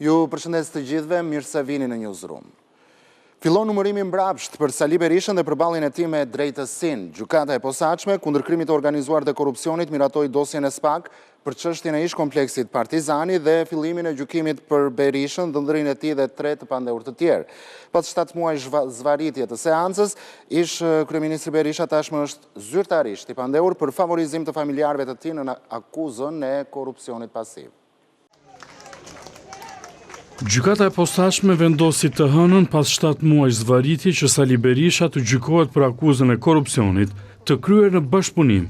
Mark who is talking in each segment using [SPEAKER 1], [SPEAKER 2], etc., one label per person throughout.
[SPEAKER 1] Ju përshëndes të gjithëve, mirë se vini në Newsroom. Fillon numërimi mbrapsht për Sali Berishën dhe përballjen e tij me drejtësinë. Gjykata e posaçme kundër krimit të organizuar dhe korrupsionit miratoi dosjen e SPAK për çështjen e ish kompleksit Partizani dhe fillimin e gjykimit për Berishën, dhëndërinë e tij dhe 3 të pandehur të tjerë. Pas 7 muaj zvarritje të seancës, ish kryeministri Berisha tashmë është zyrtarisht i pandehur për favorizim të familjarëve të tij në akuzën e korrupsionit pasiv.
[SPEAKER 2] Gjykata e posaçme vendosi të hënën pas 7 muaj zvarritje që Sali Berisha të gjykohet për akuzën e korrupsionit të kryer në bashkëpunim.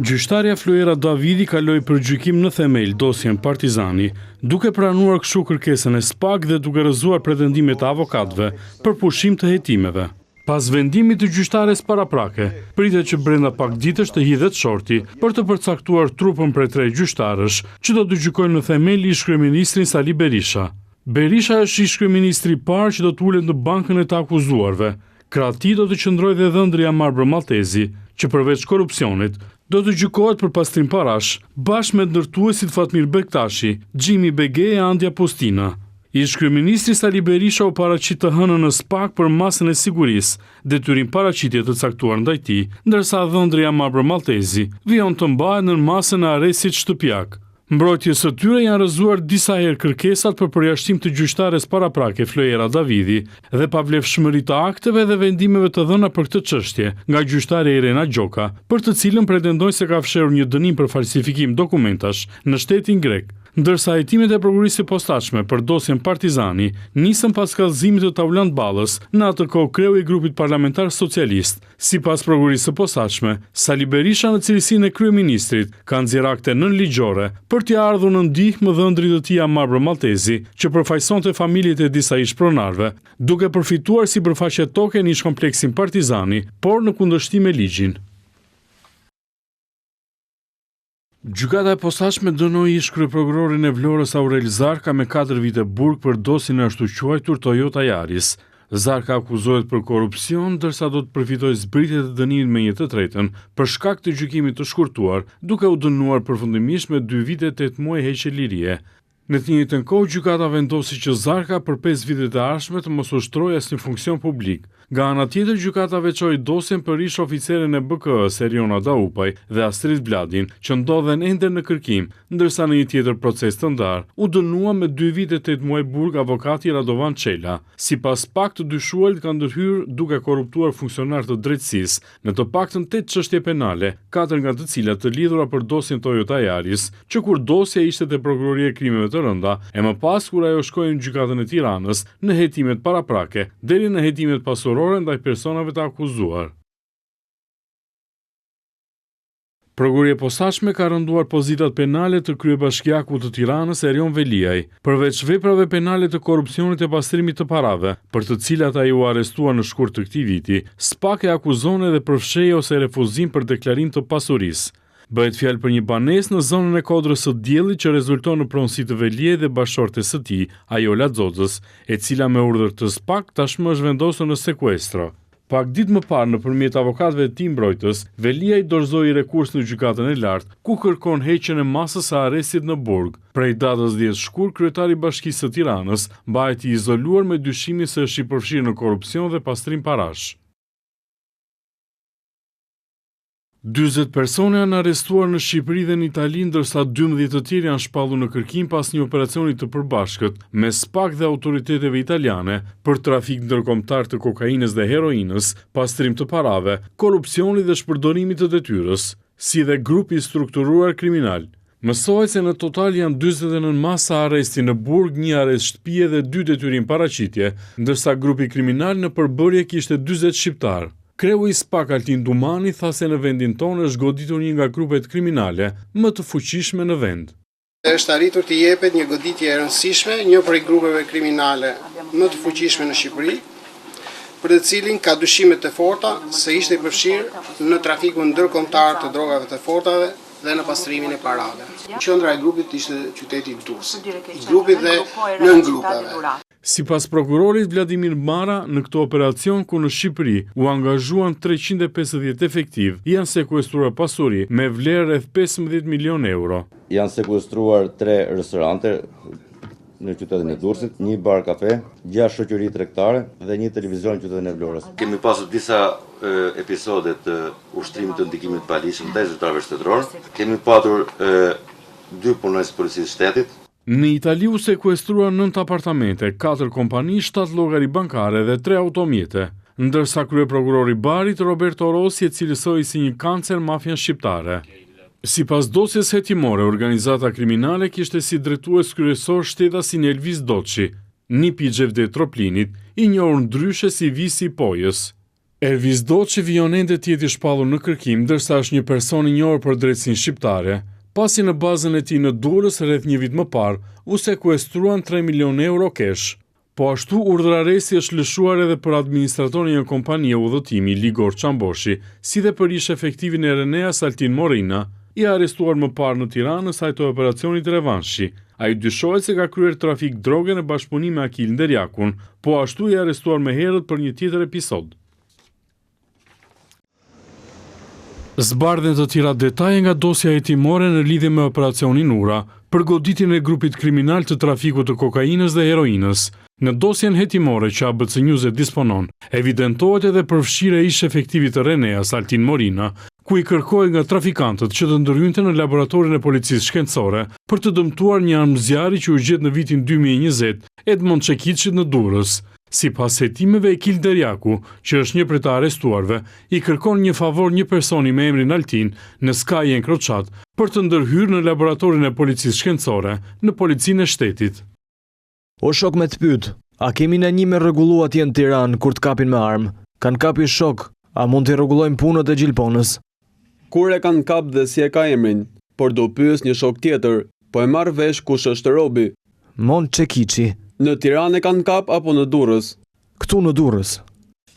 [SPEAKER 2] Gjyqtarja Flojera Davidi kaloi për gjykim në themel dosjen Partizani, duke pranuar kështu kërkesën e SPAK dhe duke rrëzuar pretendimet e avokatëve për pushim të hetimeve. Pas vendimit të gjyqtares paraprake, pritet që brenda pak ditësh të hidhet shorti për të përcaktuar trupën prej 3 gjyqtarësh që do të gjykojnë në themel ish-kryeministrin Sali Berisha. Berisha është ish-kryeministri i parë që do të ulet në bankën e të akuzuarve. Krah tij do të qëndrojë dhe dhëndëria Marbër Maltezi, që përveç korrupsionit do të gjykohet për pastrim parash, bashkë me ndërtuesit Fatmir Bektashi, Xhimi Bege e Andja Postina. Ish-kryeministri Sali Berisha u paraqit të hënën në SPAK për masën e sigurisë, detyrim paraqitje të caktuar ndaj tij, ndërsa dhëndëria Marbër Maltezi vijon të mbahet në masën e arrestit shtëpiak. Mbrojtjes së tyre janë rrëzuar disa herë kërkesat për përjashtim të gjyqtares paraprake Flojera Davidi dhe pavlefshmëri të akteve dhe vendimeve të dhëna për këtë çështje nga gjyqtarja Irena Gjoka, për të cilën pretendojnë se ka fshehur një dënim për falsifikim dokumentash në shtetin grek. Ndërsa hetimet e prokurisë së posaçme për dosjen Partizani nisën pas kallëzimit të Taulant Ballës, në atë kohë kreu i grupit parlamentar socialist. Sipas prokurisë së posaçme, Sali Berisha në cilësinë e kryeministrit ka nxjerrë akte nënligjore për t'i ardhur në ndihmë dhëndrit të tij Marbër Maltezi, që përfaqësonte familjet e disa ish-pronarëve, duke përfituar sipërfaqe toke në ish-kompleksin Partizani, por në kundërshtim me ligjin. Gjykata e posaçme dënoi ish-kryeprokurorin e Vlorës Aurel Zarka me 4 vite burg për dosjen e ashtu quajtur Toyota Yaris. Zarka akuzohet për korrupsion, ndërsa do të përfitojë zbritjet e dënimit me 1/3 për shkak të gjykimit të shkurtuar, duke u dënuar përfundimisht me 2 vite 8 muaj heqje lirie. Në të njëjtën kohë, gjykata vendosi që Zarka për 5 vitet e ardhshme të mos ushtrojë asnjë funksion publik. Nga ana tjetër, gjykata veçoi dosjen për ish oficerin e BK-s Eriona Daupaj dhe Astrid Vladin, që ndodhen ende në kërkim, ndërsa në një tjetër proces të ndar u dënua me 2 vite 8 muaj burg avokati Radovan Çela. Sipas SPAK, të dyshuarit kanë ndërhyrë duke korruptuar funksionar të drejtësisë në të paktën 8 çështje penale, 4 nga të cilat të lidhura për dosjen Toyota Yaris, që kur dosja ishte te prokuroria e krimeve të rënda, e më pas kur ajo shkoi në gjykatën e Tiranës në hetimet paraprake deri në hetimet pasurore ndaj personave të akuzuar. Prokuria e posaçme ka rënduar pozitat penale të kryebashkiakut të Tiranës Erion Veliaj, përveç veprave penale të korrupsionit e pastrimit të parave, për të cilat ai u arrestua në shkurt të këtij viti. SPAK e akuzon edhe për fshehje ose refuzim për deklarim të pasurisë. Bëhet fjalë për një banesë në zonën e Kodrës së Diellit që rezulton në pronësi të Veliaj dhe bashortes së tij, Ajola Xhoxhës, e cila me urdhër të SPAK tashmë është vendosur në sekuestro. Pak ditë më parë, nëpërmjet avokatëve të tij mbrojtës, Veliaj dorëzoi rekurs në gjykatën e lartë, ku kërkon heqjen e masës së arrestit në burg. Prej datës 10 shkurt, kryetari i Bashkisë së Tiranës mbahet i izoluar me dyshimin se është i përfshirë në korrupsion dhe pastrim parash. 40 persona janë arrestuar në Shqipëri dhe në Itali, ndërsa 12 të tjerë janë shpallur në kërkim pas një operacioni të përbashkët me SPAK dhe autoriteteve italiane për trafik ndërkombëtar të kokainës dhe heroinës, pastrim të parave, korrupsioni dhe shpërdorimit të detyrës, si dhe grupi strukturuar kriminal. Mësohet se në total janë 49 masa arresti në burg, 1 arrest shtëpie dhe 2 detyrim paraqitje, ndërsa grupi kriminal në përbërje kishte 40 shqiptar. Kreu i SPAK Altin Dumani tha se në vendin tonë është goditur një nga grupet kriminale më të fuqishme në vend.
[SPEAKER 3] Është arritur të jepet një goditje e rëndësishme një prej grupeve kriminale më të fuqishme në Shqipëri, për të cilin ka dyshime të forta se ishte i përfshirë në trafikun ndërkombëtar të drogave të fortave dhe në pastrimin e parave. Qendra e grupit ishte qyteti Durrësi. Grupi dhe nën grupeve.
[SPEAKER 2] Sipas prokurorit Vladimir Mara, në këtë operacion ku në Shqipëri u angazhuan 350 efektiv, janë sekuestruar pasuri me vlerë rreth 15 milion euro.
[SPEAKER 4] Janë sekuestruar 3 restorante në qytetin e Durrësit, 1 bar kafe, 6 shoqëri tregtare dhe 1 televizion në qytetin e Vlorës. Kemi pasur disa episode të ushtrimit të ndikimit palishëm ndaj zyrtarëve shtetëror. Kemi patur 2 punonjës policisë shtetit.
[SPEAKER 2] Në Itali u sekuestruan 9 apartamente, 4 kompani, 7 llogari bankare dhe 3 automjete, ndërsa kryeprokurori i Barit Roberto Rossi e cilësoi si një kancer mafian shqiptare. Sipas dosjes hetimore, organizata kriminale kishte si drejtues kryesor shtetasin Elvis Doçi, nipi i Xhevdet Troplinit, i njohur ndryshe si Visi Pojës. Elvis Doçi vijon ende të jetë i shpallur në kërkim, ndërsa është një person i njohur për drejtësinë shqiptare. Pasi në bazën e tij në Durrës rreth një vit më parë, u sekuestruan 3 milion euro kesh. Po ashtu, urdhër arresti është lëshuar edhe për administratorin e një kompanie udhëtimi, Ligor Çamboshi, si dhe për ish efektivin e Reneas Altin Morina, i arrestuar më parë në Tiranë në sajtë operacionit Revanshi. Ai dyshohet se ka kryer trafik droge në bashkëpunim me Akil Nderjakun, po ashtu i arrestuar më herët për një tjetër episod. Zbardhen të tjera detaje nga dosja hetimore në lidhje me operacionin Ura, për goditjen e grupit kriminal të trafikut të kokainës dhe heroinës. Në dosjen hetimore që ABC News e disponon, evidentohet edhe përfshirja e ish efektivit të Reneas Altin Morina, ku i kërkoi nga trafikantët që të ndërhynte në laboratorin e policisë shkencore për të dëmtuar një armë zjarri që u gjet në vitin 2020 Edmond Çekiçit në Durrës. Sipas hetimeve, Akil Nderjaku, që është një prej të arrestuarve, i kërkon një favor një personi me emrin Altin në Skaj Encrochat për të ndërhyrë në laboratorin e policisë shkencore në policinë e shtetit.
[SPEAKER 5] O shok me të pyet, a kemi ne një me rregullu atje në Tiranë kur të kapin me armë? Kan kapi shok, a mund të rregullojmë punët e Gjilponës?
[SPEAKER 6] Kur e kanë kap dhe si e ka emrin, por do pyes një shok tjetër, po e marr vesh kush është robi.
[SPEAKER 5] Mon Çekiçi.
[SPEAKER 6] Në Tiranë e kanë kap apo në Durrës?
[SPEAKER 5] Këtu në Durrës.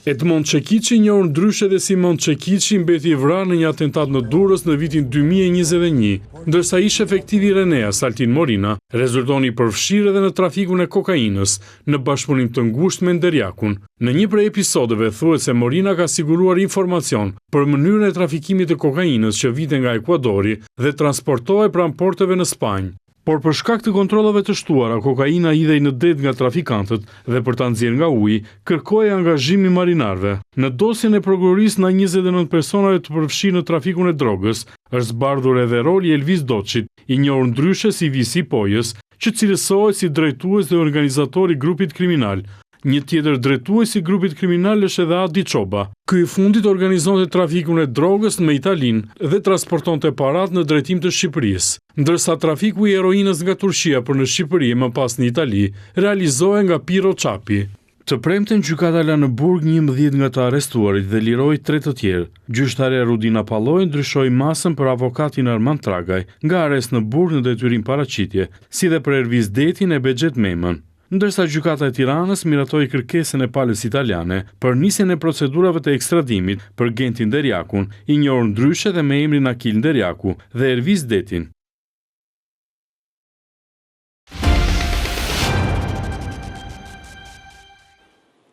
[SPEAKER 2] Edmond Çekiçi, njohur ndryshe dhe si Mon Çekiçi, mbeti i vrarë në një atentat në Durrës në vitin 2021, ndërsa ish efektivi Reneas Altin Morina rezultoni përfshirë edhe në trafikun e kokainës, në bashkëpunim të ngushtë me Nderjakun. Në një prej episodeve thuhet se Morina ka siguruar informacion për mënyrën e trafikimit të kokainës që vinte nga Ekuadori dhe transportohej pranë porteve në Spanjë. Por për shkak të kontrollave të shtuara, kokaina hidhej në det nga trafikantët dhe për ta nxjerrë nga uji, kërkoi angazhim i marinarëve. Në dosjen e prokurorisë nga 29 personave të përfshirë në trafikun e drogës, është zbardhur edhe roli i Elvis Doçit, i njohur ndryshe si Visi Pojës, që cilësohet si drejtues dhe organizator i grupit kriminal. Një tjetër drejtues i grupit kriminal është edhe Adi Çoba. Ky i fundit organizonte trafikun e drogës me Italinë dhe transportonte parat në drejtim të Shqipërisë, ndërsa trafiku i heroinës nga Turqia për në Shqipëri e më pas në Itali realizohej nga Piro Çapi. Të premten gjykata la në burg 11 nga të arrestuarit dhe liroi 3 të tjerë. Gjyqtarja Rudina Palloj ndryshoi masën për avokatin Armand Tragaj nga arrest në burg në detyrim paraqitje, si dhe për Erviz Detin e Bexhet Memën. Ndërsa gjykata e Tiranës miratoi kërkesën e palës italiane për nisjen e procedurave të ekstradimit për Gentin Nderjakun, i njohur ndryshe dhe me emrin Akil Nderjaku, dhe Erviz Detin.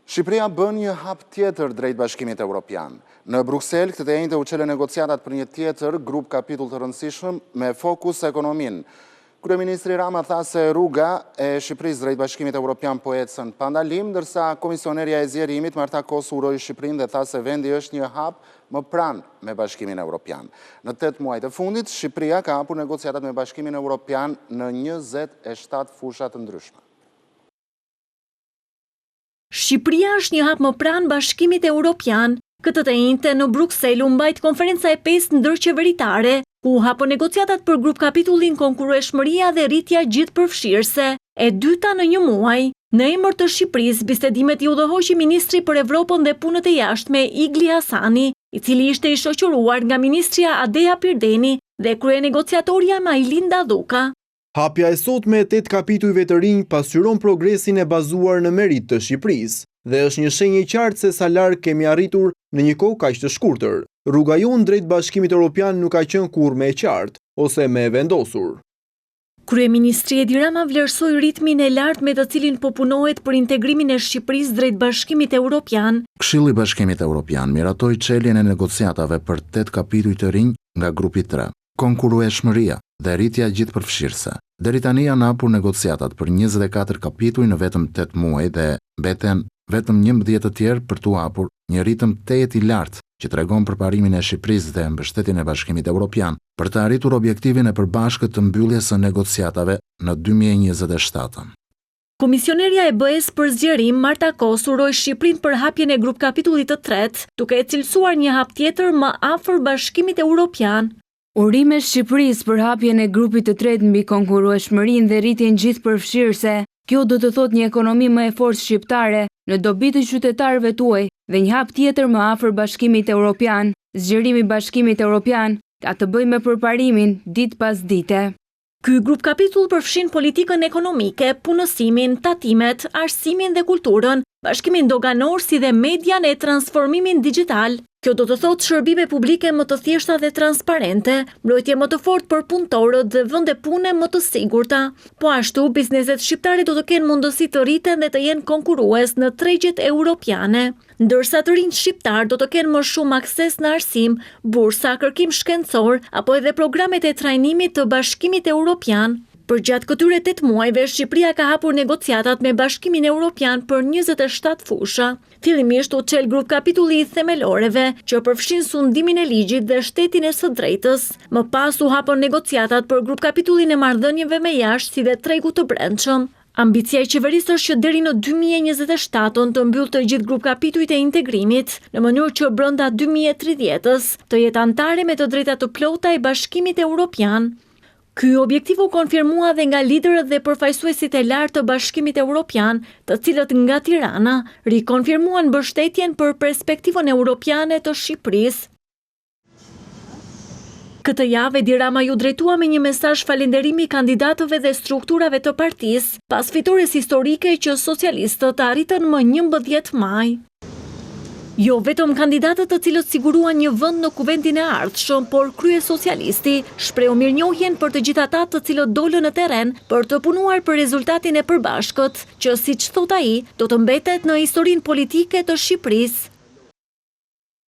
[SPEAKER 1] Shqipëria bën një hap tjetër drejt Bashkimit Evropian. Në Bruksel, këtë të njëjtë u çelën negociatat për një tjetër grup kapitull të rëndësishëm me fokus ekonominë. Kryeministri Rama tha se rruga e Shqipërisë drejt Bashkimit Evropian po ecën pa ndalim, ndërsa komisionerja e zgjerimit Marta Kos uroi Shqipërinë dhe tha se vendi është një hap më pranë me Bashkimin Evropian. Në 8 muajt e fundit, Shqipëria ka hapur negociatat me Bashkimin Evropian në 27 fusha të ndryshme.
[SPEAKER 7] Shqipëria është një hap më pranë Bashkimit Evropian. Këtë të njëjtë në Bruksel u mbajt konferenca e 5 ndërqeveritare, ku hapën negociatat për grup kapitullin konkurrueshmëria dhe rritja gjithëpërfshirëse, e dyta në një muaj. Në emër të Shqipërisë, bisedimet i udhëhoqi ministri për Evropën dhe punët e jashtme Igli Hasani, i cili ishte i shoqëruar nga ministria Adea Pirdeni dhe kryenegociatorja Majlinda Dhuka.
[SPEAKER 8] Hapja e sotme e 8 kapitujve të rinj pasqyron progresin e bazuar në merit të Shqipërisë dhe është një shenjë e qartë se sa larg kemi arritur në një kohë kaq të shkurtër. Rruga jonë drejt Bashkimit Evropian nuk ka qenë kurrë më e qartë ose më e vendosur.
[SPEAKER 7] Kryeministri Edi Rama vlerësoi ritmin e lartë me të cilin po punohet për integrimin e Shqipërisë drejt Bashkimit Evropian.
[SPEAKER 1] Këshilli i Bashkimit Evropian miratoi çeljen e negociatave për 8 kapituj të rinj nga grupi 3. konkurrueshmëria dhe rritja gjithëpërfshirëse. Deri tani janë hapur negociatat për 24 kapituj në vetëm 8 muaj dhe mbeten vetëm 11 të tjerë për t'u hapur, një ritëm tejet i lartë që tregon përparimin e Shqipërisë dhe mbështetjen e Bashkimit Evropian për të arritur objektivin e përbashkët të mbylljes së negociatave në 2027.
[SPEAKER 7] Komisionerja e BE-s për zgjerim Marta Kos uroi Shqipërinë për hapjen e grup kapitullit të tretë, duke e cilësuar një hap tjetër më afër Bashkimit Evropian.
[SPEAKER 9] Urime Shqipërisë për hapjen e grupit të tretë mbi konkurrueshmërinë dhe rritjen gjithëpërfshirëse. Kjo do të thotë një ekonomi më e fortë shqiptare në dobi të qytetarëve tuaj dhe një hap tjetër më afër Bashkimit Evropian. Zgjerimi i Bashkimit Evropian ka të bëjë me përparimin ditë pas dite.
[SPEAKER 7] Ky grup kapitull përfshin politikën ekonomike, punësimin, tatimet, arsimin dhe kulturën, bashkimin doganor si dhe median e transformimin digital. Kjo do të thotë shërbime publike më të thjeshta dhe transparente, mbrojtje më të fortë për punëtorët dhe vende pune më të sigurta. Po ashtu, bizneset shqiptare do të kenë mundësi të rriten dhe të jenë konkurrues në tregjet europiane, ndërsa të rinjt shqiptar do të kenë më shumë akses në arsim, bursa, kërkim shkencor apo edhe programet e trajnimit të Bashkimit Evropian. Për gjatë këtyre 8 muajve, Shqipëria ka hapur negociatat me Bashkimin Evropian për 27 fusha. Fillimisht u çel grup kapitulli i themeloreve, që përfshin sundimin e ligjit dhe shtetin e së drejtës. Më pas u hapën negociatat për grup kapitullin e marrëdhënieve me jashtë si dhe tregu të brendshëm. Ambicia e qeverisë është që deri në 2027 të mbyll të gjithë grup kapitujt e integrimit, në mënyrë që brenda 2030-s të jetë anëtare me të drejta të plota e Bashkimit Evropian. Ky objektiv u konfirmua dhe nga liderët dhe përfaqësuesit e lartë të Bashkimit Evropian, të cilët nga Tirana rikonfirmuan mbështetjen për perspektivën europiane të Shqipërisë. Këtë javë Edi Rama ju drejtua me një mesazh falënderimi kandidatëve dhe strukturave të partisë pas fitores historike që socialistët arritën më 11 maj. Jo vetëm kandidatët të cilët siguruan një vend në kuvendin e ardhshëm, por krye socialisti shprehu mirënjohjen për të gjithë ata të cilët dolën në terren për të punuar për rezultatin e përbashkët, që siç thot ai, do të mbetet në historinë politike të Shqipërisë.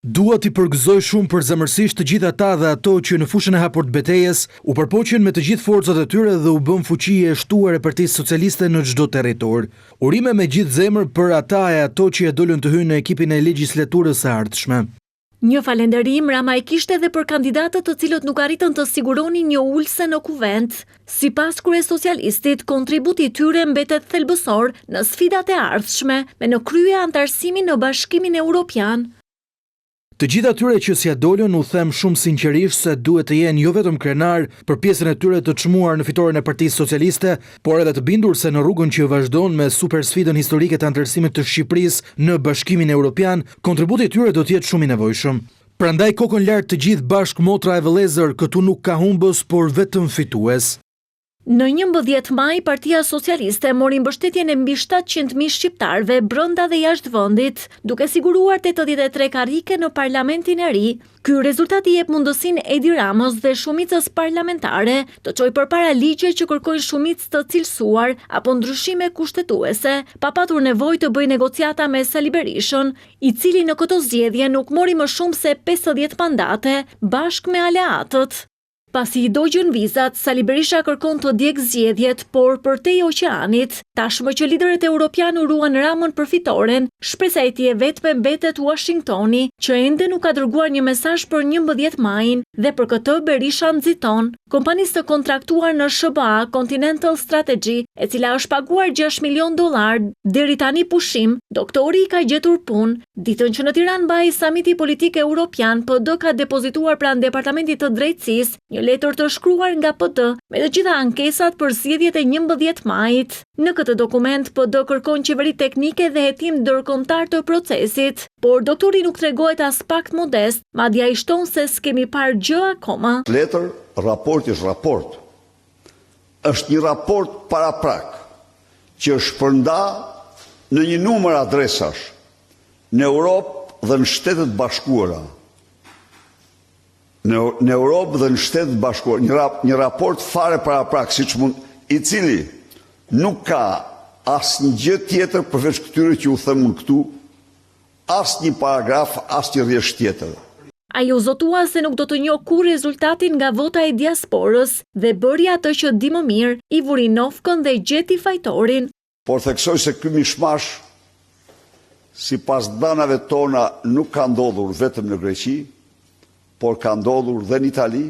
[SPEAKER 10] Dua t'i përgëzoj shumë përzemërsisht të gjithë ata dhe ato që në fushën e hapur të betejës u përpoqen me të gjithë forcat e tyre dhe u bën fuqi e shtuar e Partisë Socialiste në çdo territor. Urime me gjithë zemër për ata e ato që e dolën të hyjnë në ekipin e legjislaturës së ardhshme.
[SPEAKER 7] Një falënderim Rama e kishte edhe për kandidatët të cilët nuk arritën të siguronin një ulse në kuvend. Sipas kryesocialistit, kontributi i tyre mbetet thelbësor në sfidat e ardhshme me në krye antarësimin në Bashkimin Evropian.
[SPEAKER 10] Të gjithë atyre që s'ja dolën u them shumë sinqerisht se duhet të jenë jo vetëm krenar për pjesën e tyre të çmuar në fitoren e Partisë Socialiste, por edhe të bindur se në rrugën që vazhdon me supersfidën historike të antarësimit të Shqipërisë në Bashkimin Evropian, kontributi i tyre do të jetë shumë i nevojshëm. Prandaj kokën lart të gjithë bashk motra e vëllezër, këtu nuk ka humbës, por vetëm fitues.
[SPEAKER 7] Në 11 maj, Partia Socialiste mori mbështetjen e mbi 700.000 shqiptarëve brenda dhe jashtë vendit, duke siguruar 83 karrike në parlamentin e ri. Ky rezultat i jep mundësinë Edi Ramës dhe shumicës parlamentare të çojë përpara ligje që kërkojnë shumicë të cilësuar apo ndryshime kushtetuese, pa patur nevojë të bëjë negociata me Sali Berishën, i cili në këtë zgjedhje nuk mori më shumë se 50 mandate bashkë me aleatët. Pasi i dogjën vizat, Sali Berisha kërkon të djeg zgjedhjet, por përtej oqeanit, tashmë që liderët europian uruan Ramën për fitoren, shpresa e tij e vetme mbetet Washingtoni, që ende nuk ka dërguar një mesazh për 11 majin, dhe për këtë Berisha nxiton kompanisë të kontraktuar në SBA Continental Strategy, e cila është paguar $6 milion deri tani pushim, doktori i ka gjetur punë. Ditën që në Tiranë mbahej samiti politik europian, PD ka depozituar pranë Departamentit të Drejtësisë një letër të shkruar nga PD me të gjitha ankesat për zgjedhjet e 11 majit. Në këtë dokument PD kërkon qeveri teknike dhe hetim ndërkombëtar të procesit, por doktori nuk tregohet as pak modest, madje ai shton se s'kemi parë gjë akoma.
[SPEAKER 11] Letër, raport është raport. Është një raport paraprak që është përnda në një numër adresash në Europë dhe në Shtetet Bashkuara. Në Europë dhe në Shtetet Bashkuara, një raport fare paraprak, i cili nuk ka asnjë gjë tjetër përveç këtyre që u them unë këtu, asnjë paragraf, asnjë rrjesh tjetër.
[SPEAKER 7] Ai u zotua se nuk do të njohë kurrë rezultatin nga vota e diasporës dhe bëri atë që di më mirë, i vuri nofkën dhe gjeti fajtorin.
[SPEAKER 11] Por theksoj se ky mishmash, sipas danave tona, nuk ka ndodhur vetëm në Greqi, por ka ndodhur dhe në Itali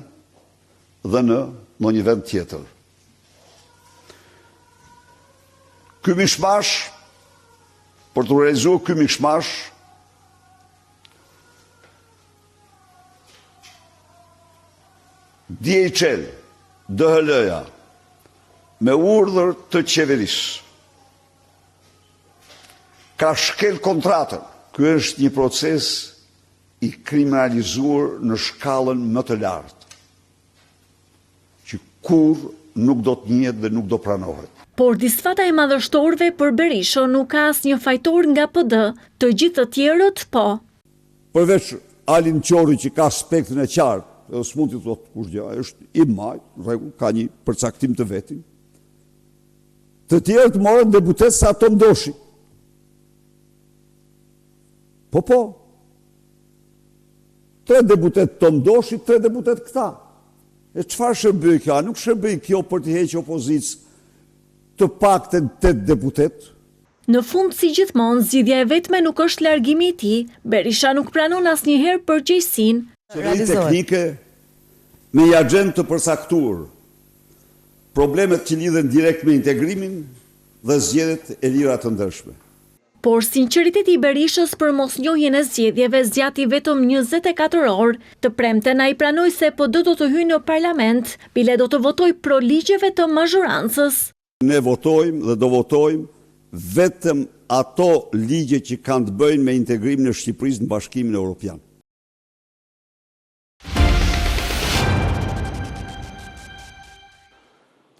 [SPEAKER 11] dhe në një vend tjetër. Ky mishmash, për të realizuar ky mishmash, DHL, DHL-ja, me urdhër të qeverisë, ka shkel kontratën. Ky është një proces i kriminalizuar në shkallën më të lartë, që kur nuk do të njihet dhe nuk do pranohet.
[SPEAKER 7] Por disfata e madhështorëve për Berishën nuk ka asnjë fajtor nga PD, të gjithë të tjerët po.
[SPEAKER 11] Përveç Alin Qori që ka aspektin e qartë, edhe s'mund t'i thotë kurrë, është i majt, në rregull, ka një përcaktim të vetin. Të tjerët morën deputet sa ato ndoshi. Po. 3 deputet të ndoshi, 3 deputet këta. E çfarë shërbëj kjo? Nuk shërbëj kjo për të heqë opozicë të paktën 8 deputet?
[SPEAKER 7] Në fund, si gjithmonë, zgjidhja e vetme nuk është largimi i tij. Berisha nuk pranon asnjëherë përgjegjësinë.
[SPEAKER 11] Qeveria teknike me një agjend të përcaktuar, problemet që lidhen direkt me integrimin dhe zgjedhjet e lira të ndershme.
[SPEAKER 7] Por sinqeriteti i Berishës për mosnjohjen e zgjedhjeve zgjati vetëm 24 orë. Të premten ai pranoi se PD do të hyjë në parlament, bile do të votojë pro ligjeve të mazhorancës.
[SPEAKER 11] Ne votojmë dhe do votojmë vetëm ato ligje që kanë të bëjnë me integrimin e Shqipërisë në Bashkimin Evropian.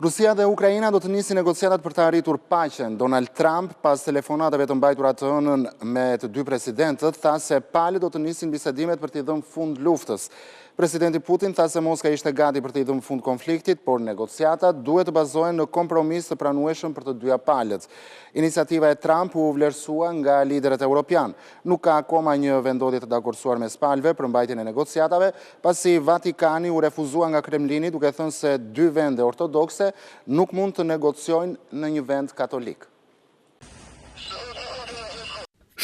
[SPEAKER 1] Rusia dhe Ukraina do të nisin negociatat për të arritur paqen. Donald Trump, pas telefonatave të mbajtura të hënën me të dy presidentët, tha se palët do të nisin bisedimet për t'i dhënë fund luftës. Presidenti Putin tha se Moska ishte gati për t'i dhënë fund konfliktit, por negociatat duhet të bazohen në kompromis të pranueshëm për të dyja palët. Iniciativa e Trump u vlerësua nga liderët europian. Nuk ka akoma një vendodhje të dakorsuar mes palëve për mbajtjen e negociatave, pasi Vatikani u refuzua nga Kremlini duke thënë se 2 vende ortodokse nuk mund të negociojnë në një vend katolik.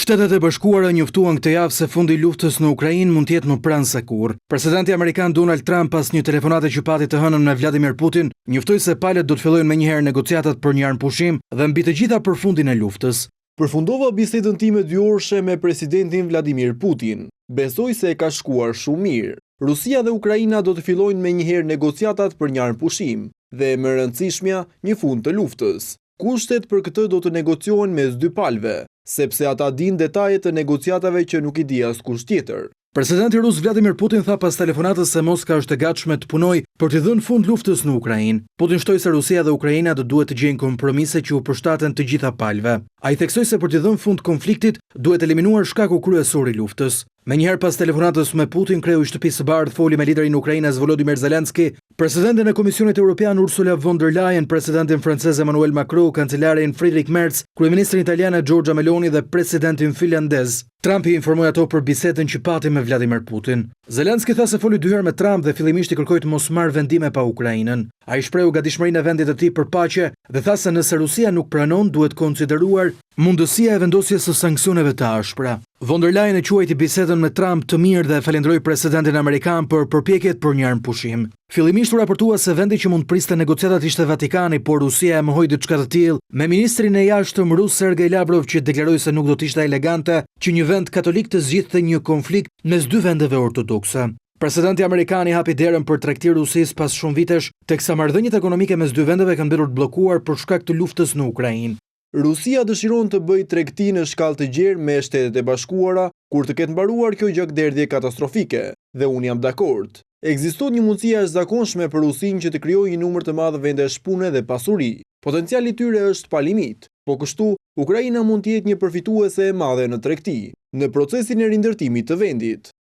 [SPEAKER 10] Shtetet e Bashkuara njoftuan këtë javë se fundi i luftës në Ukrainë mund të jetë më pranë se kurrë. Presidenti amerikan Donald Trump, pas një telefonate që pati të hënën me Vladimir Putin, njoftoi se palët do të fillojnë menjëherë negociatat për një armpushim dhe mbi të gjitha për fundin e luftës.
[SPEAKER 8] Përfundova bisedën time 2-orëshe me presidentin Vladimir Putin. Besoj se e ka shkuar shumë mirë. Rusia dhe Ukraina do të fillojnë menjëherë negociatat për një armpushim dhe më rëndësishmja një fund të luftës. Kushtet për këtë do të negociohen mes dy palëve, sepse ata din detajet të negociatave që nuk i di askush tjetër.
[SPEAKER 10] Presidenti rus Vladimir Putin tha pas telefonatës se Moska është e gatshme të punojë për të dhënë fund luftës në Ukrainë. Putin shtoi se Rusia dhe Ukraina do duhet të gjejnë kompromise që u përshtaten të gjitha palëve. Ai theksoi se për të dhënë fund konfliktit duhet eliminuar shkaku kryesor i luftës. Menjëherë pas telefonatës me Putin, kreu i Shtëpisë së Bardhë foli me liderin e Ukrainës Volodymyr Zelensky, presidentin e Komisionit Evropian Ursula von der Leyen, presidentin francez Emmanuel Macron, kancelarin Friedrich Merz, kryeministrin italian Giorgia Meloni dhe presidentin finlandez. Trump i informoi ato për bisedën që pati me Vladimir Putin. Zelensky tha se foli 2 herë me Trump dhe fillimisht i kërkoi të mos marrë vendime pa Ukrainën. Ai shprehu gatishmërinë e vendit të tij për paqe dhe tha se nëse Rusia nuk pranon, duhet konsideruar mundësia e vendosjes së sanksioneve të ashpra. Von der Leyen e quajti bisedën me Trump të mirë dhe falenderoi presidentin amerikan për përpjekjet për një armpushim. Fillimisht u raportua se vendi që mund priste negociatat ishte Vatikani, por Rusia e mohoi diçka të tillë, me ministrin e jashtëm rus Sergej Lavrov që deklaroi se nuk do të ishte elegante që një vend katolik të zgjidhte një konflikt mes 2 vendeve ortodokse. Presidenti amerikan i hapi derën për tregti Rusisë pas shumë vitesh, teksa marrëdhëniet ekonomike mes 2 vendeve kanë mbetur të bllokuar për shkak të luftës në Ukrainë.
[SPEAKER 8] Rusia dëshiron të bëjë tregti në shkallë të gjerë me Shtetet e Bashkuara kur të ketë mbaruar kjo gjakderdhje katastrofike, dhe unë jam dakord. Ekziston një mundësi e jashtëzakonshme për Rusinë që të krijojë një numër të madh vendesh pune dhe pasuri. Potenciali i tyre është pa limit, po kështu Ukraina mund të jetë një përfituese e madhe në tregti, në procesin e rindërtimit të vendit.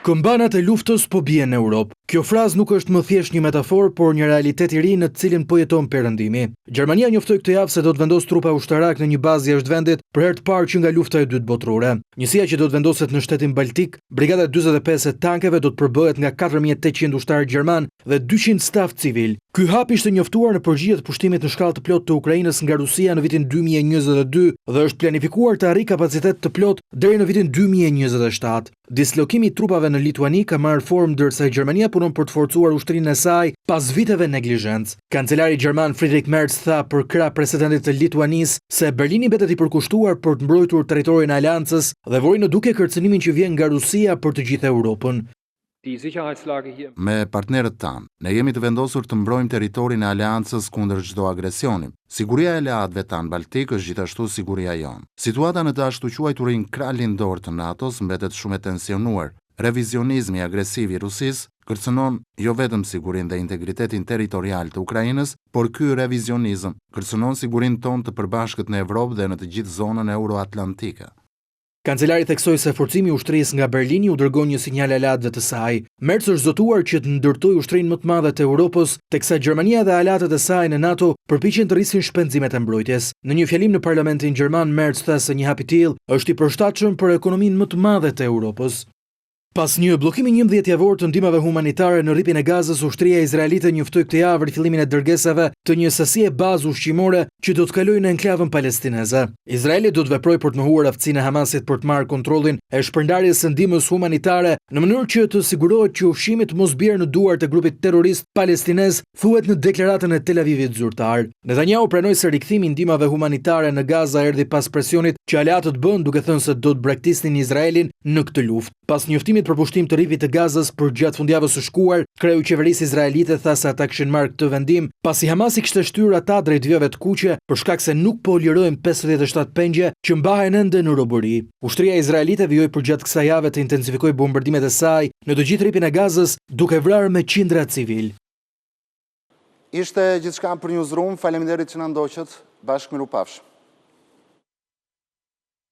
[SPEAKER 10] Këmbanat e luftës po bien në Europë. Kjo frazë nuk është më thjesht një metaforë, por një realitet i ri në të cilin po jeton perëndimi. Gjermania njoftoi këtë javë se do të vendosë trupa ushtarak në një bazë jashtë vendit për herë të parë që nga lufta e dytë botërore. Njësia që do të vendoset në shtetin Baltik, brigada 45 e tankeve do të përbëhet nga 4800 ushtarë gjerman dhe 200 staf civil. Ky hap ishte njoftuar në përgjigje të pushtimit në shkallë të plotë të Ukrainës nga Rusia në vitin 2022 dhe është planifikuar të arrijë kapacitet të plotë deri në vitin 2027. Dislokimi i trupave në Lituani ka marrë formë ndërsa Gjermania punon për të forcuar ushtrinë e saj pas viteve neglizhencë. Kancelari gjerman Friedrich Merz tha për krah presidentit të Lituanisë se Berlini mbetet i përkushtuar për të mbrojtur territorin e aleancës dhe vori në duke kërcënimin që vjen nga Rusia për të gjithë Europën.
[SPEAKER 1] Me partnerët tanë, ne jemi të vendosur të mbrojmë territorin e aleancës kundër çdo agresioni. Siguria e aleatëve tanë Baltik është gjithashtu siguria jonë. Situata në të ashtu quajturin krah lindor të NATO-s mbetet shumë e tensionuar. Revizionizmi agresiv i Rusisë kërcënon jo vetëm sigurinë dhe integritetin territorial të Ukrainës, por ky revizionizëm kërcënon sigurinë tonë të përbashkët në Evropë dhe në të gjithë zonën euroatlantike.
[SPEAKER 10] Kancelari theksoi se forcimi i ushtrisë nga Berlini u dërgon një sinjal aleatëve të saj. Merz është zotuar që të ndërtojë ushtrinë më të madhe të Europës, teksa Gjermania dhe aleatët e saj në NATO përpiqen të rrisin shpenzimet e mbrojtjes. Në një fjalim në parlamentin gjerman, Merz tha se një hap i tillë është i përshtatshëm për ekonominë më të madhe të Europës. Pas një bllokimi 11 javor të ndihmave humanitare në rripin e Gazës, ushtria izraelite njoftoi këtë javë rifillimin e dërgesave të një sasie bazë ushqimore që do të kalojë në enklavën palestineze. Izraeli do të veprojë për të mohuar aftësinë e Hamasit për të marrë kontrollin e shpërndarjes së ndihmës humanitare në mënyrë që të sigurohet që ushqimi të mos bjerë në duart e grupit terrorist palestinez, thuhet në deklaratën e Tel Avivit zyrtar. Netanyahu pranoi se rikthimi i ndihmave humanitare në Gaza erdhi pas presionit që aleatët bën, duke thënë se do të braktisnin Izraelin në këtë luftë. Pas njoftimit për pushtim të rripit të Gazës për gjatë fundjavës së shkuar, kreu i qeverisë izraelite tha se ata kishin marrë këtë vendim pasi Hamasi kishte shtyrë ata drejt vijave të kuqe për shkak se nuk po lirojnë 57 pengje që mbahen ende në robëri. Ushtria izraelite vijoi për gjatë kësaj jave të intensifikojë bombardimet e saj në të gjithë rripin e Gazës, duke vrarë me qindra civil.
[SPEAKER 1] Ishte gjithçka për Newsroom, faleminderit që na ndoqët, bashkë mirupafshim.